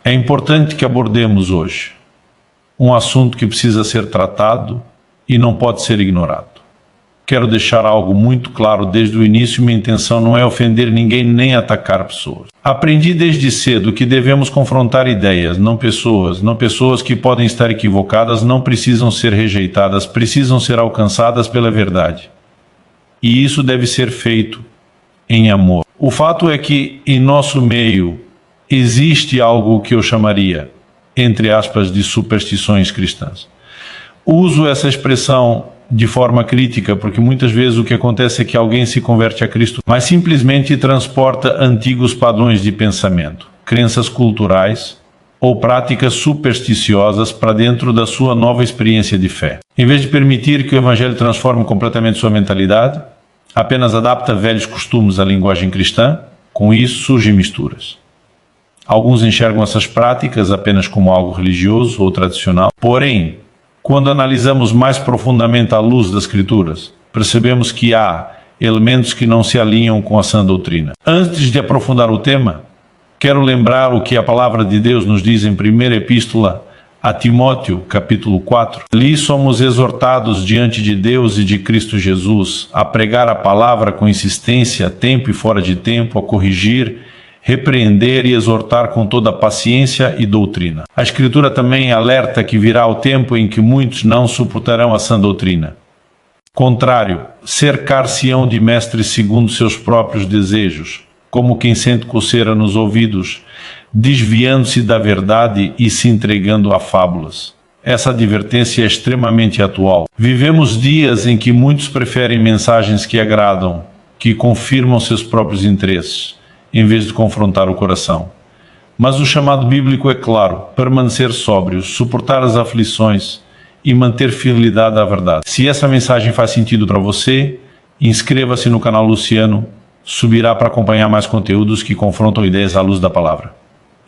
É importante que abordemos hoje um assunto que precisa ser tratado e não pode ser ignorado. Quero deixar algo muito claro desde o início: minha intenção não é ofender ninguém nem atacar pessoas. Aprendi desde cedo que devemos confrontar ideias, não pessoas. Não pessoas que podem estar equivocadas, não precisam ser rejeitadas, precisam ser alcançadas pela verdade. E isso deve ser feito em amor. O fato é que em nosso meio existe algo que eu chamaria, entre aspas, de superstições cristãs. Uso essa expressão de forma crítica, porque muitas vezes o que acontece é que alguém se converte a Cristo, mas simplesmente transporta antigos padrões de pensamento, crenças culturais ou práticas supersticiosas para dentro da sua nova experiência de fé. Em vez de permitir que o Evangelho transforme completamente sua mentalidade, apenas adapta velhos costumes à linguagem cristã. Com isso surgem misturas. Alguns enxergam essas práticas apenas como algo religioso ou tradicional. Porém, quando analisamos mais profundamente à luz das Escrituras, percebemos que há elementos que não se alinham com a sã doutrina. Antes de aprofundar o tema, quero lembrar o que a palavra de Deus nos diz em 1ª Epístola a Timóteo, capítulo 4. Ali somos exortados diante de Deus e de Cristo Jesus a pregar a palavra com insistência, a tempo e fora de tempo, a corrigir, repreender e exortar com toda paciência e doutrina. A Escritura também alerta que virá o tempo em que muitos não suportarão a sã doutrina. Contrário, cercar-se-ão de mestres segundo seus próprios desejos, como quem sente coceira nos ouvidos, desviando-se da verdade e se entregando a fábulas. Essa advertência é extremamente atual. Vivemos dias em que muitos preferem mensagens que agradam, que confirmam seus próprios interesses, em vez de confrontar o coração. Mas o chamado bíblico é claro: permanecer sóbrios, suportar as aflições e manter fidelidade à verdade. Se essa mensagem faz sentido para você, inscreva-se no canal Luciano, subirá para acompanhar mais conteúdos que confrontam ideias à luz da palavra.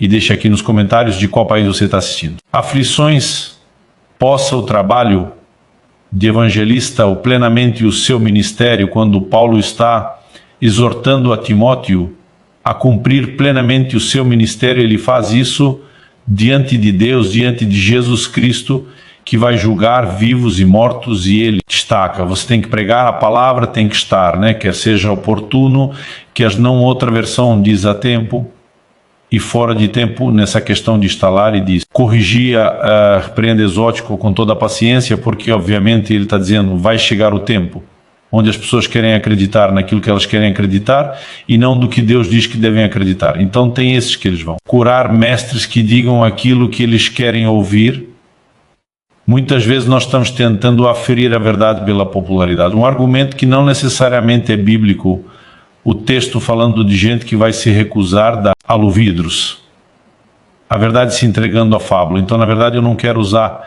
E deixe aqui nos comentários de qual país você está assistindo. Aflições possa o trabalho de evangelista ou plenamente o seu ministério, quando Paulo está exortando a Timóteo a cumprir plenamente o seu ministério. Ele faz isso diante de Deus, diante de Jesus Cristo, que vai julgar vivos e mortos, e ele destaca: você tem que pregar a palavra, tem que estar, né? Quer seja oportuno, quer não. Outra versão diz a tempo e fora de tempo, nessa questão de estar lá, e diz: corrigia, repreende exótico com toda a paciência, porque obviamente ele está dizendo: vai chegar o tempo onde as pessoas querem acreditar naquilo que elas querem acreditar e não do que Deus diz que devem acreditar. Então tem esses que eles vão curar mestres que digam aquilo que eles querem ouvir. Muitas vezes nós estamos tentando aferir a verdade pela popularidade, um argumento que não necessariamente é bíblico. O texto falando de gente que vai se recusar a aluvidros, a verdade se entregando à fábula. Então, na verdade, eu não quero usar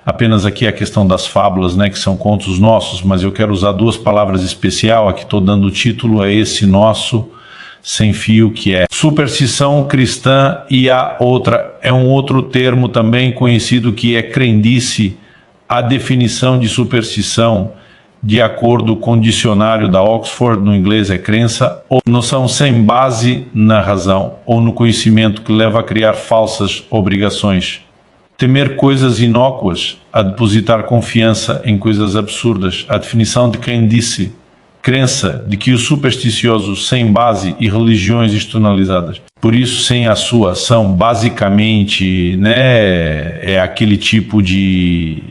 apenas aqui a questão das fábulas, né, que são contos nossos, mas eu quero usar duas palavras especiais. Aqui estou dando o título a esse nosso sem fio, que é superstição cristã, e a outra é um outro termo também conhecido, que é crendice. A definição de superstição, de acordo com o dicionário da Oxford, no inglês é crença ou noção sem base na razão ou no conhecimento, que leva a criar falsas obrigações. Temer coisas inócuas, a depositar confiança em coisas absurdas. A definição de crendice: crença de que o supersticioso sem base e religiões externalizadas. Por isso, sem a sua ação, basicamente, né, é aquele tipo de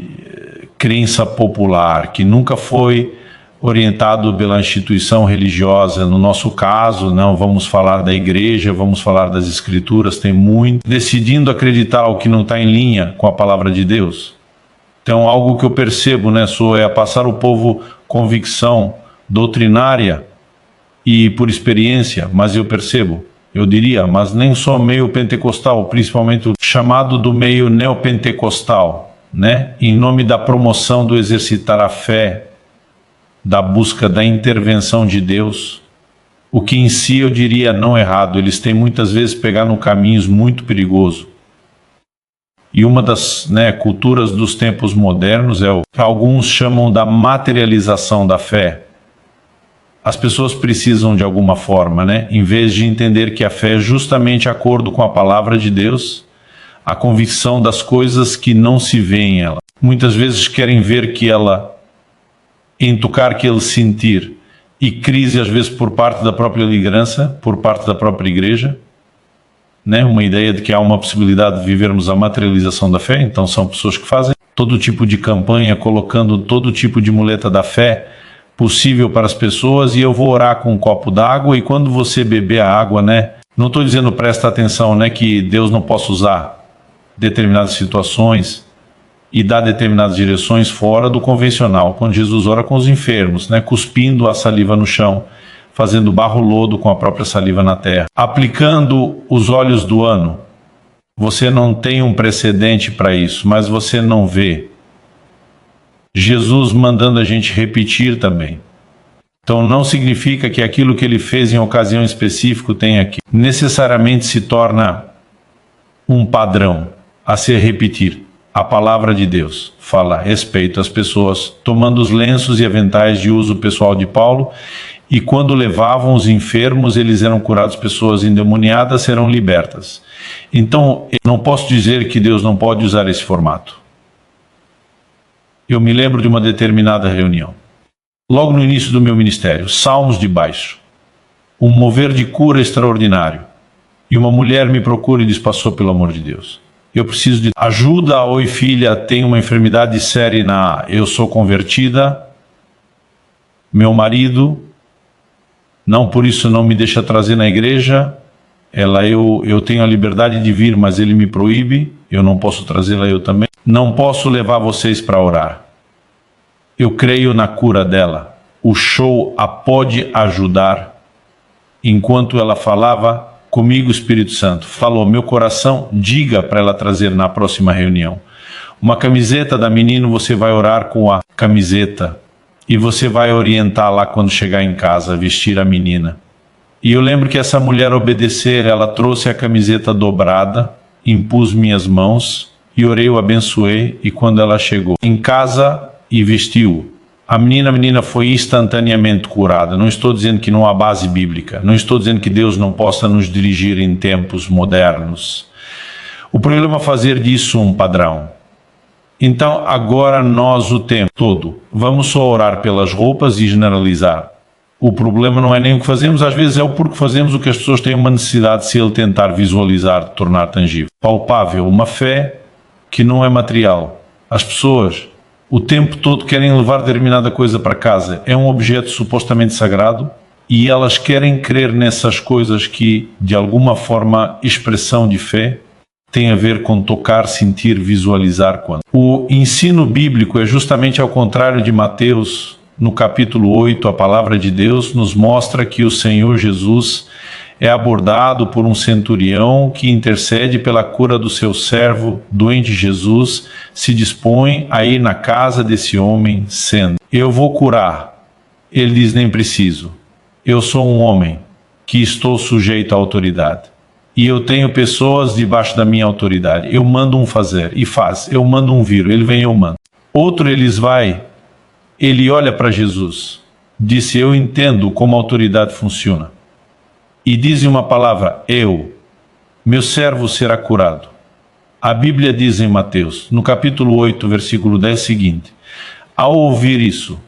crença popular que nunca foi orientado pela instituição religiosa. No nosso caso, não vamos falar da igreja, vamos falar das escrituras. Tem muito decidindo acreditar o que não está em linha com a palavra de Deus. Então, algo que eu percebo, né, é a passar o povo convicção doutrinária e por experiência, mas eu percebo, eu diria, mas nem só meio pentecostal, principalmente o chamado do meio neopentecostal, né, em nome da promoção do exercitar a fé, da busca da intervenção de Deus, o que em si eu diria não errado. Eles têm muitas vezes pegar no caminhos muito perigoso. E uma das, né, culturas dos tempos modernos é o que alguns chamam da materialização da fé. As pessoas precisam de alguma forma, né, em vez de entender que a fé é justamente de acordo com a palavra de Deus, a convicção das coisas que não se vê em ela. Muitas vezes querem ver que ela, em tocar que ele sentir, e crise às vezes por parte da própria liderança, por parte da própria igreja, né? Uma ideia de que há uma possibilidade de vivermos a materialização da fé. Então são pessoas que fazem todo tipo de campanha, colocando todo tipo de muleta da fé possível para as pessoas, e eu vou orar com um copo d'água, e quando você beber a água, né? Não estou dizendo, presta atenção, né, que Deus não possa usar determinadas situações e dar determinadas direções fora do convencional. Quando Jesus ora com os enfermos, né, cuspindo a saliva no chão, fazendo barro-lodo com a própria saliva na terra, aplicando os óleos do ano. Você não tem um precedente para isso, mas você não vê Jesus mandando a gente repetir também. Então não significa que aquilo que ele fez em ocasião específica tem aqui. Necessariamente se torna um padrão a ser repetir. A palavra de Deus fala a respeito às pessoas tomando os lenços e aventais de uso pessoal de Paulo, e quando levavam os enfermos, eles eram curados, pessoas endemoniadas serão libertas. Então, eu não posso dizer que Deus não pode usar esse formato. Eu me lembro de uma determinada reunião, logo no início do meu ministério, salmos de baixo, um mover de cura extraordinário, e uma mulher me procura e diz: pastor, pelo amor de Deus, eu preciso de ajuda. Oi filha, tenho uma enfermidade séria eu sou convertida, meu marido não, por isso não me deixa trazer na igreja, eu tenho a liberdade de vir, mas ele me proíbe, eu não posso trazê-la eu também, não posso levar vocês para orar. Eu creio na cura dela, o show a pode ajudar. Enquanto ela falava comigo, o Espírito Santo falou meu coração, diga para ela trazer na próxima reunião uma camiseta da menina, você vai orar com a camiseta e você vai orientar lá quando chegar em casa, vestir a menina. E eu lembro que essa mulher obedecer, ela trouxe a camiseta dobrada, impus minhas mãos e orei, eu abençoei, e quando ela chegou em casa e vestiu, a menina foi instantaneamente curada. Não estou dizendo que não há base bíblica, não estou dizendo que Deus não possa nos dirigir em tempos modernos. O problema é fazer disso um padrão. Então agora nós o tempo todo vamos só orar pelas roupas e generalizar. O problema não é nem o que fazemos, às vezes é o porquê fazemos o que as pessoas têm uma necessidade de se ele tentar visualizar, de tornar tangível, palpável, uma fé que não é material. As pessoas o tempo todo querem levar determinada coisa para casa, é um objeto supostamente sagrado, e elas querem crer nessas coisas que, de alguma forma, expressão de fé, tem a ver com tocar, sentir, visualizar. O ensino bíblico é justamente ao contrário de Mateus. No capítulo 8, a palavra de Deus nos mostra que o Senhor Jesus é abordado por um centurião que intercede pela cura do seu servo doente. Jesus se dispõe a ir na casa desse homem, sendo: eu vou curar. Ele diz: nem preciso. Eu sou um homem que estou sujeito à autoridade. E eu tenho pessoas debaixo da minha autoridade. Eu mando um fazer e faz. Eu mando um vir, ele vem, eu mando. Outro ele olha para Jesus, disse: eu entendo como a autoridade funciona. E diz uma palavra: meu servo será curado. A Bíblia diz em Mateus, no capítulo 8, versículo 10, seguinte: ao ouvir isso,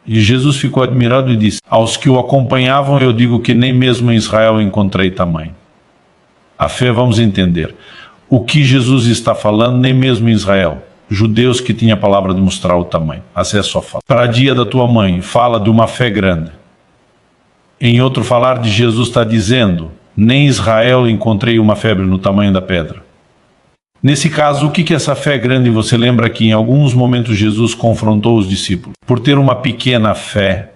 e Jesus ficou admirado e disse: aos que o acompanhavam eu digo que nem mesmo em Israel encontrei tamanho. A fé, vamos entender, o que Jesus está falando, nem mesmo em Israel. Judeus que tinham a palavra de mostrar o tamanho. Acesso à fala. Para dia da tua mãe, fala de uma fé grande. Em outro falar de Jesus está dizendo: nem em Israel encontrei uma febre no tamanho da pedra. Nesse caso, o que é essa fé grande? Você lembra que em alguns momentos Jesus confrontou os discípulos por ter uma pequena fé,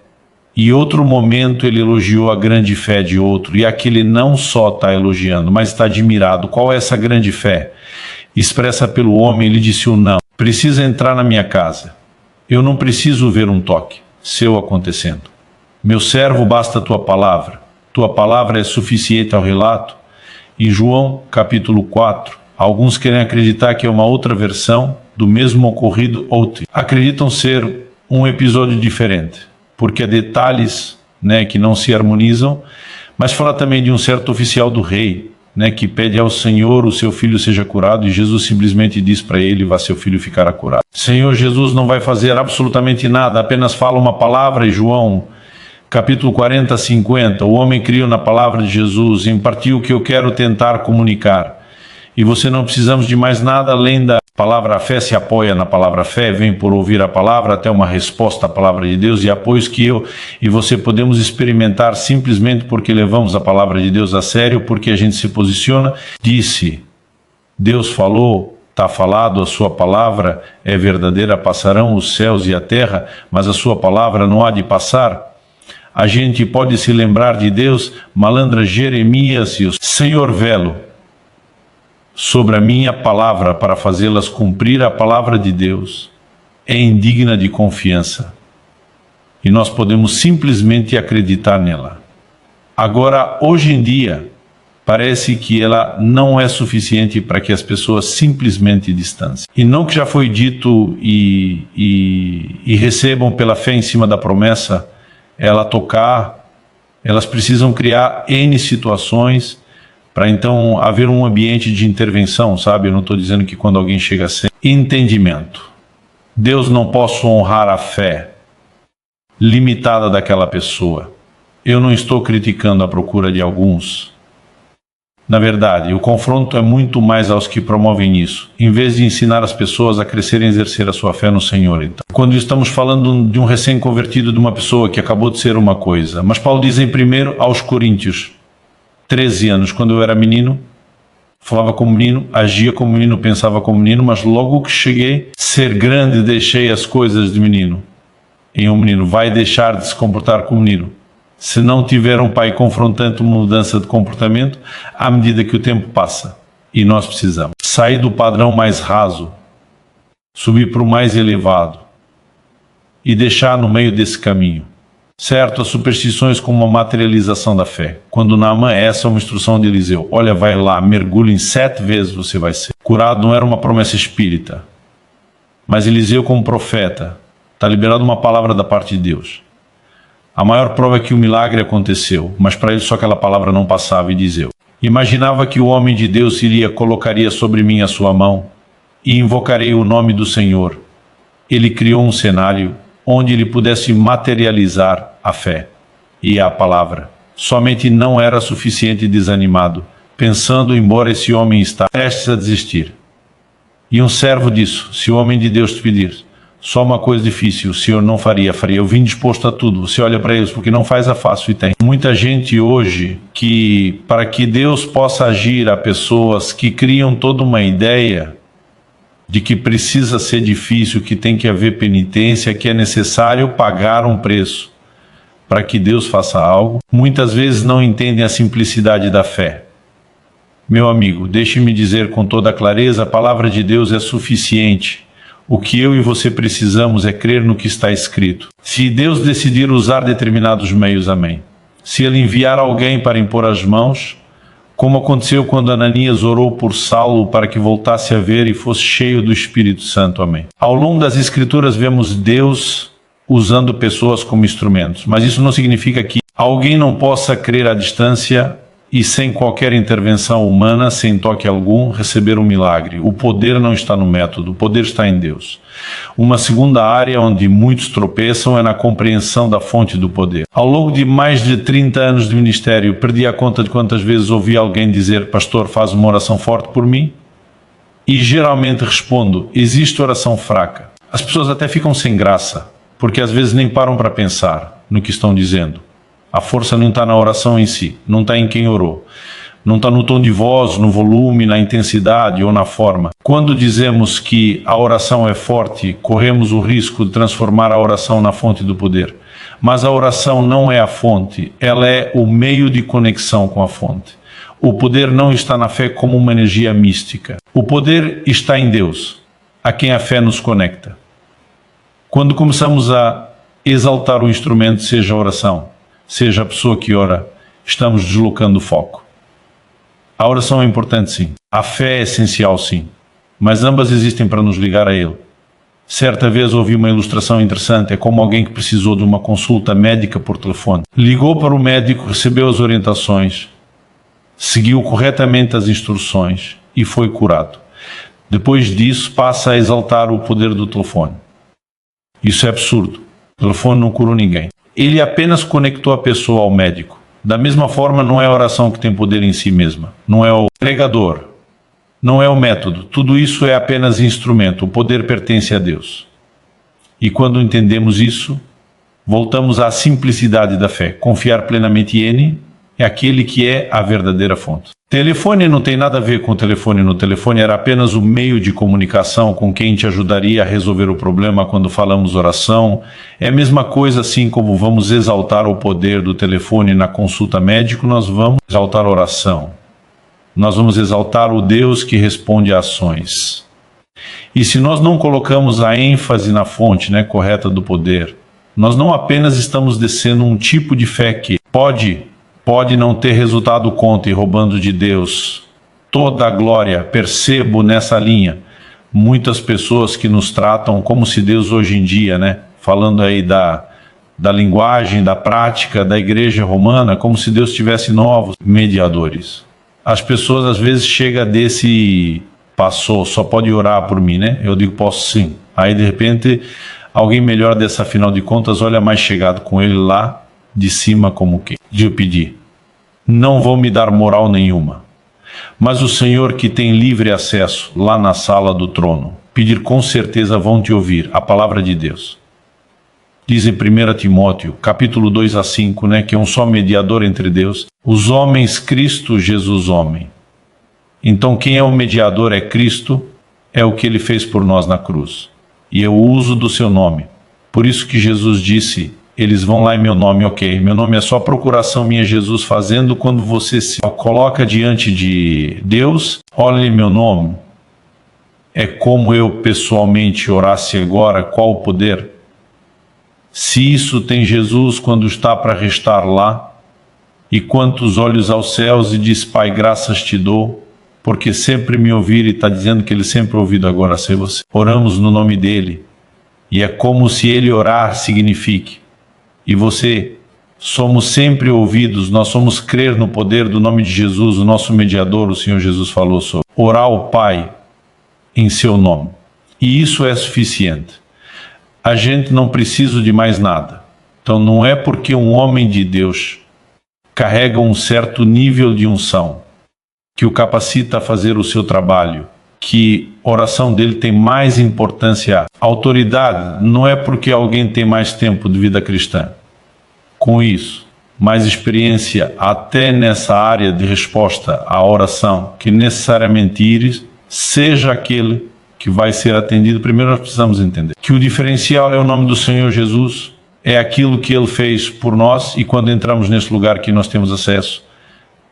e outro momento ele elogiou a grande fé de outro, e aqui ele não só está elogiando, mas está admirado. Qual é essa grande fé? Expressa pelo homem. Ele disse: o não. Precisa entrar na minha casa. Eu não preciso ver um toque seu acontecendo. Meu servo, basta a tua palavra. Tua palavra é suficiente ao relato. Em João capítulo 4, alguns querem acreditar que é uma outra versão do mesmo ocorrido, outro. Acreditam ser um episódio diferente, porque há detalhes, que não se harmonizam, mas fala também de um certo oficial do rei, né, que pede ao Senhor o seu filho seja curado, e Jesus simplesmente diz para ele: vá, seu filho ficará curado. Senhor Jesus não vai fazer absolutamente nada, apenas fala uma palavra. E João capítulo 40, 50, o homem criou na palavra de Jesus, impartiu o que eu quero tentar comunicar. E você não precisamos de mais nada além da palavra. A fé se apoia na palavra fé, vem por ouvir a palavra, até uma resposta à palavra de Deus, e apoios que eu e você podemos experimentar simplesmente porque levamos a palavra de Deus a sério, porque a gente se posiciona, disse, Deus falou, está falado, a sua palavra é verdadeira, passarão os céus e a terra, mas a sua palavra não há de passar. A gente pode se lembrar de Deus, malandra Jeremias, e o Senhor velo sobre a minha palavra para fazê-las cumprir. A palavra de Deus é indigna de confiança e nós podemos simplesmente acreditar nela. Agora, hoje em dia, parece que ela não é suficiente para que as pessoas simplesmente distanciem. E não que já foi dito e recebam pela fé em cima da promessa ela tocar, elas precisam criar N situações para então haver um ambiente de intervenção, sabe? Eu não estou dizendo que quando alguém chega sem entendimento, Deus não possa honrar a fé limitada daquela pessoa. Eu não estou criticando a procura de alguns. Na verdade, o confronto é muito mais aos que promovem isso, em vez de ensinar as pessoas a crescerem e exercer a sua fé no Senhor. Então, quando estamos falando de um recém-convertido, de uma pessoa que acabou de ser uma coisa, mas Paulo diz em 1 aos Coríntios, 13 anos, quando eu era menino, falava como menino, agia como menino, pensava como menino, mas logo que cheguei a ser grande, deixei as coisas de menino. E um menino vai deixar de se comportar como menino se não tiver um pai confrontando uma mudança de comportamento à medida que o tempo passa. E nós precisamos sair do padrão mais raso, subir para o mais elevado e deixar no meio desse caminho. Certo, as superstições como uma materialização da fé. Quando Naamã, essa é uma instrução de Eliseu. Olha, vai lá, mergulhe em 7 vezes você vai ser curado. Não era uma promessa espírita. Mas Eliseu como profeta, está liberado uma palavra da parte de Deus. A maior prova é que o milagre aconteceu, mas para ele só aquela palavra não passava, e diz eu. Imaginava que o homem de Deus colocaria sobre mim a sua mão e invocarei o nome do Senhor. Ele criou um cenário onde ele pudesse materializar a fé e a palavra. Somente não era suficiente desanimado, pensando, embora esse homem está prestes a desistir. E um servo disso, se o homem de Deus te pedir só uma coisa difícil, o Senhor não faria. Eu vim disposto a tudo. Você olha para eles, porque não faz a fácil e tem. Muita gente hoje que, para que Deus possa agir, há pessoas que criam toda uma ideia de que precisa ser difícil, que tem que haver penitência, que é necessário pagar um preço para que Deus faça algo. Muitas vezes não entendem a simplicidade da fé. Meu amigo, deixe-me dizer com toda clareza, a palavra de Deus é suficiente. O que eu e você precisamos é crer no que está escrito. Se Deus decidir usar determinados meios, amém. Se Ele enviar alguém para impor as mãos, como aconteceu quando Ananias orou por Saulo para que voltasse a ver e fosse cheio do Espírito Santo, amém. Ao longo das Escrituras vemos Deus usando pessoas como instrumentos, mas isso não significa que alguém não possa crer à distância e sem qualquer intervenção humana, sem toque algum, receber um milagre. O poder não está no método, o poder está em Deus. Uma segunda área onde muitos tropeçam é na compreensão da fonte do poder. Ao longo de mais de 30 anos de ministério, perdi a conta de quantas vezes ouvi alguém dizer: pastor, faz uma oração forte por mim? E geralmente respondo: existe oração fraca. As pessoas até ficam sem graça, porque às vezes nem param para pensar no que estão dizendo. A força não está na oração em si, não está em quem orou. Não está no tom de voz, no volume, na intensidade ou na forma. Quando dizemos que a oração é forte, corremos o risco de transformar a oração na fonte do poder. Mas a oração não é a fonte, ela é o meio de conexão com a fonte. O poder não está na fé como uma energia mística. O poder está em Deus, a quem a fé nos conecta. Quando começamos a exaltar o instrumento, seja a oração, seja a pessoa que ora, estamos deslocando o foco. A oração é importante, sim. A fé é essencial, sim. Mas ambas existem para nos ligar a Ele. Certa vez ouvi uma ilustração interessante. É como alguém que precisou de uma consulta médica por telefone. Ligou para o médico, recebeu as orientações, seguiu corretamente as instruções e foi curado. Depois disso, passa a exaltar o poder do telefone. Isso é absurdo. O telefone não curou ninguém. Ele apenas conectou a pessoa ao médico. Da mesma forma, não é a oração que tem poder em si mesma. Não é o pregador. Não é o método. Tudo isso é apenas instrumento. O poder pertence a Deus. E quando entendemos isso, voltamos à simplicidade da fé. Confiar plenamente em Ele é aquele que é a verdadeira fonte. Telefone não tem nada a ver com o telefone. No telefone era apenas o meio de comunicação com quem te ajudaria a resolver o problema quando falamos oração. É a mesma coisa, assim como vamos exaltar o poder do telefone na consulta médica, nós vamos exaltar a oração. Nós vamos exaltar o Deus que responde a ações. E se nós não colocamos a ênfase na fonte, correta do poder, nós não apenas estamos descendo um tipo de fé que pode não ter resultado contra e roubando de Deus toda a glória. Percebo nessa linha muitas pessoas que nos tratam como se Deus hoje em dia, falando aí da linguagem, da prática da igreja romana, como se Deus tivesse novos mediadores. As pessoas às vezes chegam desse passou, só pode orar por mim, Eu digo, posso sim. Aí de repente alguém melhor dessa, afinal de contas, olha mais chegado com ele lá de cima como que eu pedi. Não vão me dar moral nenhuma. Mas o Senhor que tem livre acesso lá na sala do trono, pedir com certeza vão te ouvir, a palavra de Deus. Diz em 1 Timóteo, capítulo 2 a 5, que é um só mediador entre Deus, os homens, Cristo, Jesus, homem. Então quem é o mediador é Cristo, é o que Ele fez por nós na cruz. E eu uso do seu nome. Por isso que Jesus disse, eles vão lá em meu nome, ok. Meu nome é só procuração minha, Jesus, fazendo quando você se coloca diante de Deus, olha em meu nome. É como eu pessoalmente orasse agora, qual o poder? Se isso tem Jesus quando está para restar lá, e quantos olhos aos céus e diz, Pai, graças te dou, porque sempre me ouvir, e está dizendo que Ele sempre ouvido agora ser você. Oramos no nome dEle, e é como se Ele orar signifique, e você, somos sempre ouvidos, nós somos crer no poder do nome de Jesus, o nosso mediador, o Senhor Jesus falou sobre orar ao Pai em seu nome. E isso é suficiente. A gente não precisa de mais nada. Então não é porque um homem de Deus carrega um certo nível de unção que o capacita a fazer o seu trabalho, que a oração dele tem mais importância. A autoridade não é porque alguém tem mais tempo de vida cristã. Com isso, mais experiência até nessa área de resposta à oração, que necessariamente Íris seja aquele que vai ser atendido. Primeiro nós precisamos entender que o diferencial é o nome do Senhor Jesus, é aquilo que Ele fez por nós, e quando entramos nesse lugar que nós temos acesso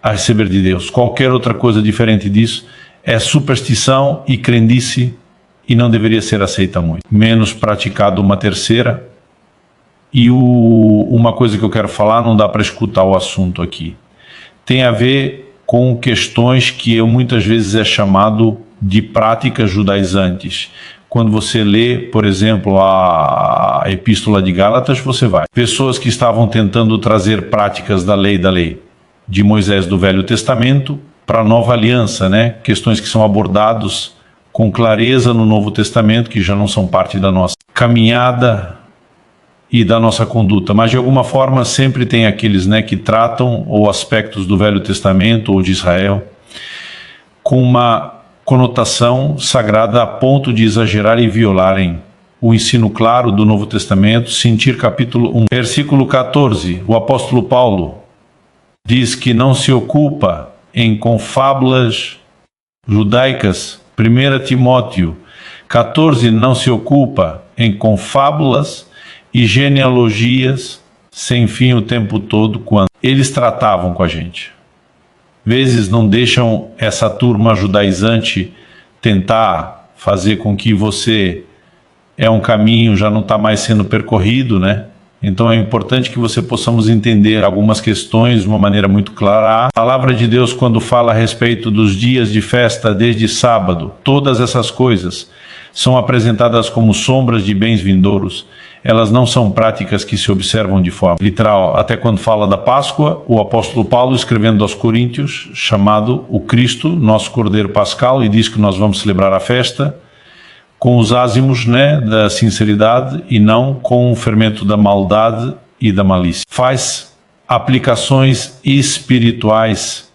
a receber de Deus. Qualquer outra coisa diferente disso é superstição e crendice, e não deveria ser aceita muito. Menos praticado uma terceira. E uma coisa que eu quero falar, não dá para escutar o assunto aqui, tem a ver com questões que eu muitas vezes é chamado de práticas judaizantes. Quando você lê, por exemplo, a Epístola de Gálatas, você vai. Pessoas que estavam tentando trazer práticas da lei de Moisés do Velho Testamento para a Nova Aliança, Questões que são abordadas com clareza no Novo Testamento, que já não são parte da nossa caminhada e da nossa conduta, mas de alguma forma sempre tem aqueles que tratam ou aspectos do Velho Testamento ou de Israel com uma conotação sagrada a ponto de exagerar e violarem o ensino claro do Novo Testamento. Sentir capítulo 1, versículo 14, o apóstolo Paulo diz que não se ocupa em confábulas judaicas. 1 Timóteo 14, não se ocupa em confábulas e genealogias sem fim o tempo todo, quando eles tratavam com a gente. Vezes não deixam essa turma judaizante tentar fazer com que você um caminho já não está mais sendo percorrido, Então é importante que você possamos entender algumas questões de uma maneira muito clara. A palavra de Deus, quando fala a respeito dos dias de festa, desde sábado, todas essas coisas são apresentadas como sombras de bens vindouros. Elas não são práticas que se observam de forma literal. Até quando fala da Páscoa, o apóstolo Paulo, escrevendo aos Coríntios, chamado o Cristo, nosso Cordeiro Pascal, e diz que nós vamos celebrar a festa com os ázimos, né, da sinceridade e não com o fermento da maldade e da malícia. Faz aplicações espirituais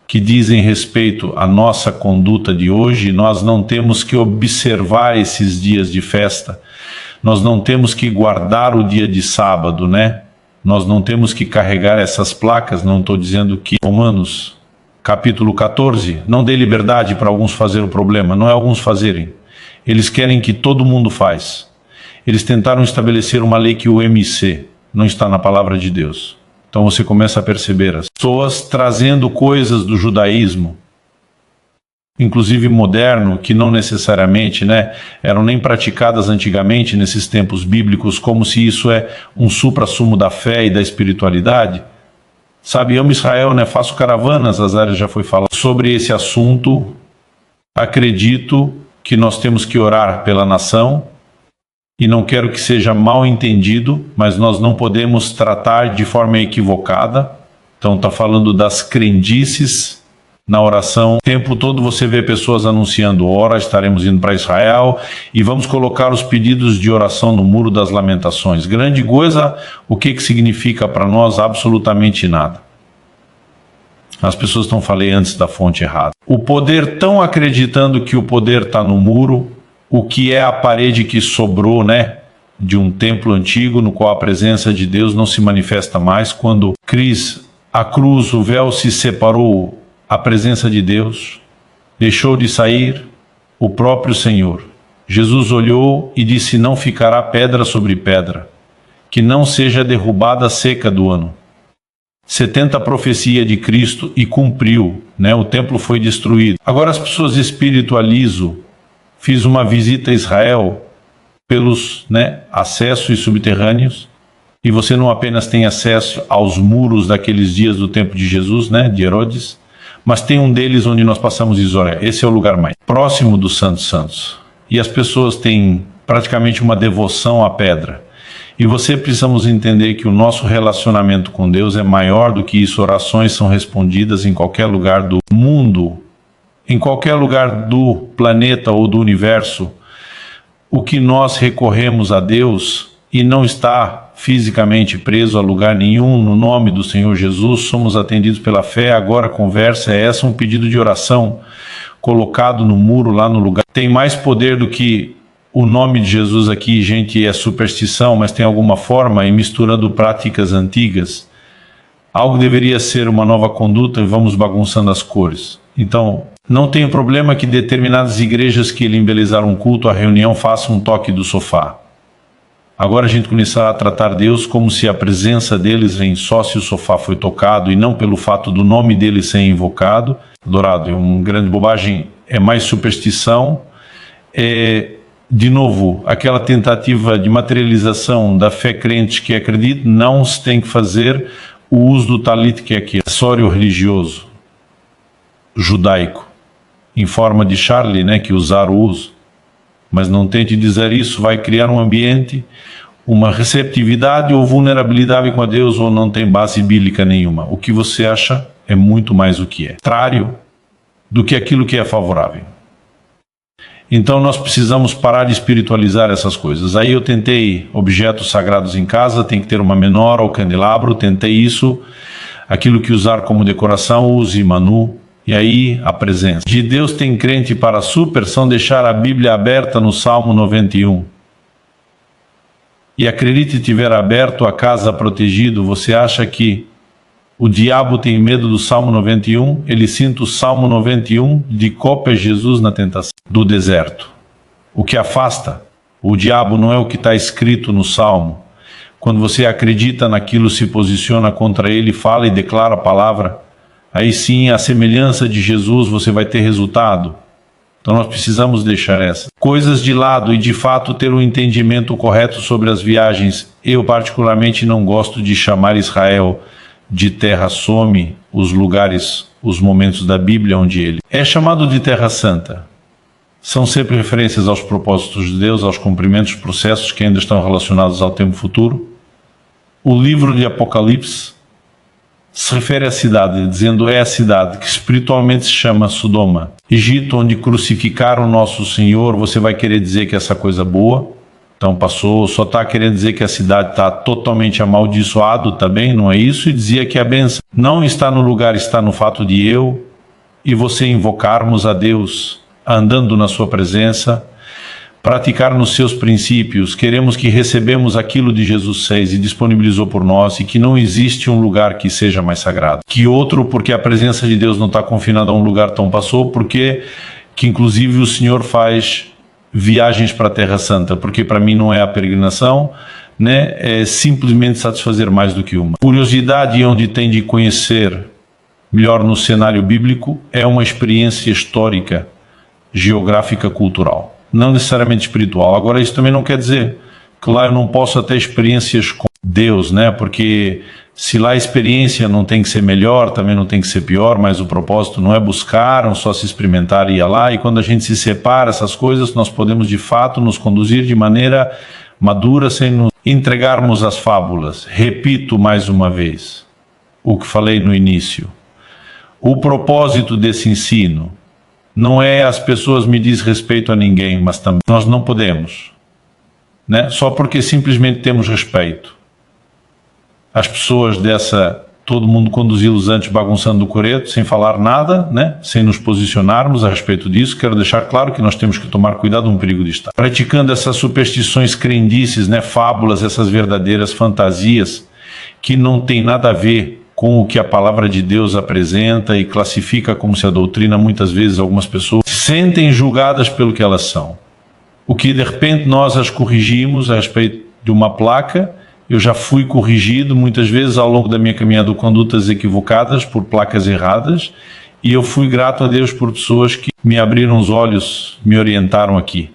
que dizem respeito à nossa conduta de hoje. Nós não temos que observar esses dias de festa. Nós não temos que guardar o dia de sábado, né? Nós não temos que carregar essas placas. Não estou dizendo que Romanos, capítulo 14, não dê liberdade para alguns fazer o problema. Não é alguns fazerem. Eles querem que todo mundo faz. Eles tentaram estabelecer uma lei que o MC não está na palavra de Deus. Então você começa a perceber as pessoas trazendo coisas do judaísmo, inclusive moderno, que não necessariamente, né, eram nem praticadas antigamente nesses tempos bíblicos, como se isso é um suprassumo da fé e da espiritualidade. Sabe, amo Israel, né, faço caravanas, Azaria já foi falar sobre esse assunto. Acredito que nós temos que orar pela nação, e não quero que seja mal entendido, mas nós não podemos tratar de forma equivocada. Então está falando das crendices na oração. O tempo todo você vê pessoas anunciando: ora, estaremos indo para Israel e vamos colocar os pedidos de oração no Muro das Lamentações. Grande coisa, o que significa para nós? Absolutamente nada. As pessoas estão falando antes da fonte errada. O poder, tão acreditando que o poder está no muro, o que é a parede que sobrou, né, de um templo antigo no qual a presença de Deus não se manifesta mais. Quando a cruz, o véu se separou, a presença de Deus deixou de sair, o próprio Senhor. Jesus olhou e disse: não ficará pedra sobre pedra, que não seja derrubada a seca do ano. 70 a profecia de Cristo e cumpriu, né? O templo foi destruído. Agora as pessoas espiritualizam. Fiz uma visita a Israel pelos, né, acessos subterrâneos, e você não apenas tem acesso aos muros daqueles dias do tempo de Jesus, né, de Herodes, mas tem um deles onde nós passamos Israel. Esse é o lugar mais próximo dos Santos Santos. E as pessoas têm praticamente uma devoção à pedra. E você precisamos entender que o nosso relacionamento com Deus é maior do que isso. Orações são respondidas em qualquer lugar do mundo, em qualquer lugar do planeta ou do universo. O que nós recorremos a Deus e não está fisicamente preso a lugar nenhum, no nome do Senhor Jesus, somos atendidos pela fé. Agora a conversa é essa, um pedido de oração colocado no muro lá no lugar. Tem mais poder do que o nome de Jesus aqui. Gente, é superstição, mas tem alguma forma, e misturando práticas antigas. Algo deveria ser uma nova conduta e vamos bagunçando as cores. Então, não tem problema que determinadas igrejas que embelezaram um culto, a reunião, façam um toque do sofá. Agora a gente começar a tratar Deus como se a presença deles vem só se o sofá foi tocado e não pelo fato do nome dele ser invocado. Adorado, é uma grande bobagem, é mais superstição. De novo, aquela tentativa de materialização da fé crente que acredita. Não se tem que fazer o uso do talit, que é aquele acessório religioso judaico, em forma de Charlie, né, que usar o uso. Mas não tente dizer isso, vai criar um ambiente, uma receptividade ou vulnerabilidade com a Deus, ou não tem base bíblica nenhuma. O que você acha é muito mais o que é contrário do que aquilo que é favorável. Então nós precisamos parar de espiritualizar essas coisas. Aí eu tentei objetos sagrados em casa, tem que ter uma menora ou candelabro, tentei isso. Aquilo que usar como decoração, use Manu. E aí a presença de Deus. Tem crente para superstição deixar a Bíblia aberta no Salmo 91. E acredite, tiver aberto a casa protegido, você acha que o diabo tem medo do Salmo 91? Ele cita o Salmo 91 de cópia Jesus na tentação do deserto. O que afasta o diabo não é o que está escrito no Salmo. Quando você acredita naquilo, se posiciona contra ele, fala e declara a palavra, aí sim, a semelhança de Jesus, você vai ter resultado. Então nós precisamos deixar essas coisas de lado e de fato ter um entendimento correto sobre as viagens. Eu particularmente não gosto de chamar Israel de terra some, os lugares, os momentos da Bíblia onde ele é chamado de terra santa. são sempre referências aos propósitos de Deus, aos cumprimentos, processos que ainda estão relacionados ao tempo futuro. O livro de Apocalipse se refere à cidade, dizendo é a cidade que espiritualmente se chama Sodoma. Egito, onde crucificaram nosso Senhor, você vai querer dizer que essa coisa boa? Então passou, só está querendo dizer que a cidade está totalmente amaldiçoado também, não é isso? E dizia que a bênção não está no lugar, está no fato de eu e você invocarmos a Deus, andando na sua presença, praticar nos seus princípios. Queremos que recebemos aquilo de Jesus fez e disponibilizou por nós, e que não existe um lugar que seja mais sagrado que outro, porque a presença de Deus não está confinada a um lugar tão passou, porque que inclusive o Senhor faz viagens para a Terra Santa, porque para mim não é a peregrinação, né? É simplesmente satisfazer mais do que uma. Curiosidade onde tem de conhecer melhor no cenário bíblico é uma experiência histórica, geográfica, cultural. Não necessariamente espiritual. Agora, isso também não quer dizer que lá eu não possa ter experiências com Deus, né? Porque se lá a experiência não tem que ser melhor, também não tem que ser pior, mas o propósito não é buscar, não só se experimentar e ir lá. E quando a gente se separa essas coisas, nós podemos de fato nos conduzir de maneira madura, sem nos entregarmos às fábulas. Repito mais uma vez o que falei no início. O propósito desse ensino não é as pessoas me diz respeito a ninguém, mas também nós não podemos, né? Só porque simplesmente temos respeito. As pessoas todo mundo conduzi-los antes bagunçando o coreto, sem falar nada, né? Sem nos posicionarmos a respeito disso. Quero deixar claro que nós temos que tomar cuidado no perigo de estar praticando essas superstições, crendices, né? Fábulas, essas verdadeiras fantasias que não tem nada a ver com o que a palavra de Deus apresenta e classifica como se a doutrina, muitas vezes algumas pessoas se sentem julgadas pelo que elas são. O que de repente nós as corrigimos a respeito de uma placa, eu já fui corrigido muitas vezes ao longo da minha caminhada de condutas equivocadas por placas erradas, e eu fui grato a Deus por pessoas que me abriram os olhos, me orientaram aqui.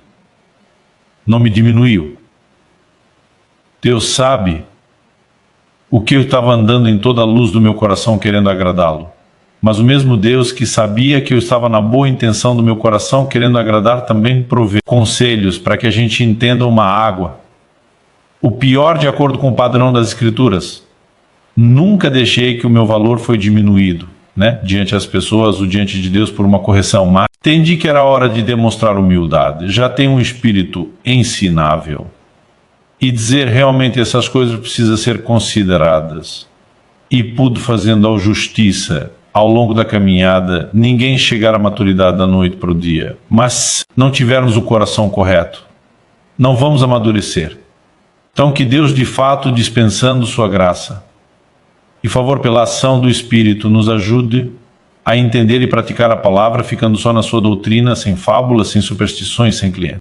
Não me diminuiu. Deus sabe o que eu estava andando em toda a luz do meu coração querendo agradá-lo. Mas o mesmo Deus que sabia que eu estava na boa intenção do meu coração querendo agradar também provê conselhos para que a gente entenda uma água. O pior de acordo com o padrão das Escrituras. Nunca deixei que o meu valor foi diminuído, né? Diante das pessoas ou diante de Deus por uma correção. Mas entendi que era hora de demonstrar humildade. Já tenho um espírito ensinável. E dizer realmente essas coisas precisam ser consideradas. E pude fazendo a justiça ao longo da caminhada, ninguém chegar à maturidade da noite para o dia. Mas se não tivermos o coração correto, não vamos amadurecer. Então que Deus de fato, dispensando sua graça, e favor pela ação do Espírito, nos ajude a entender e praticar a palavra, ficando só na sua doutrina, sem fábulas, sem superstições, sem clientes.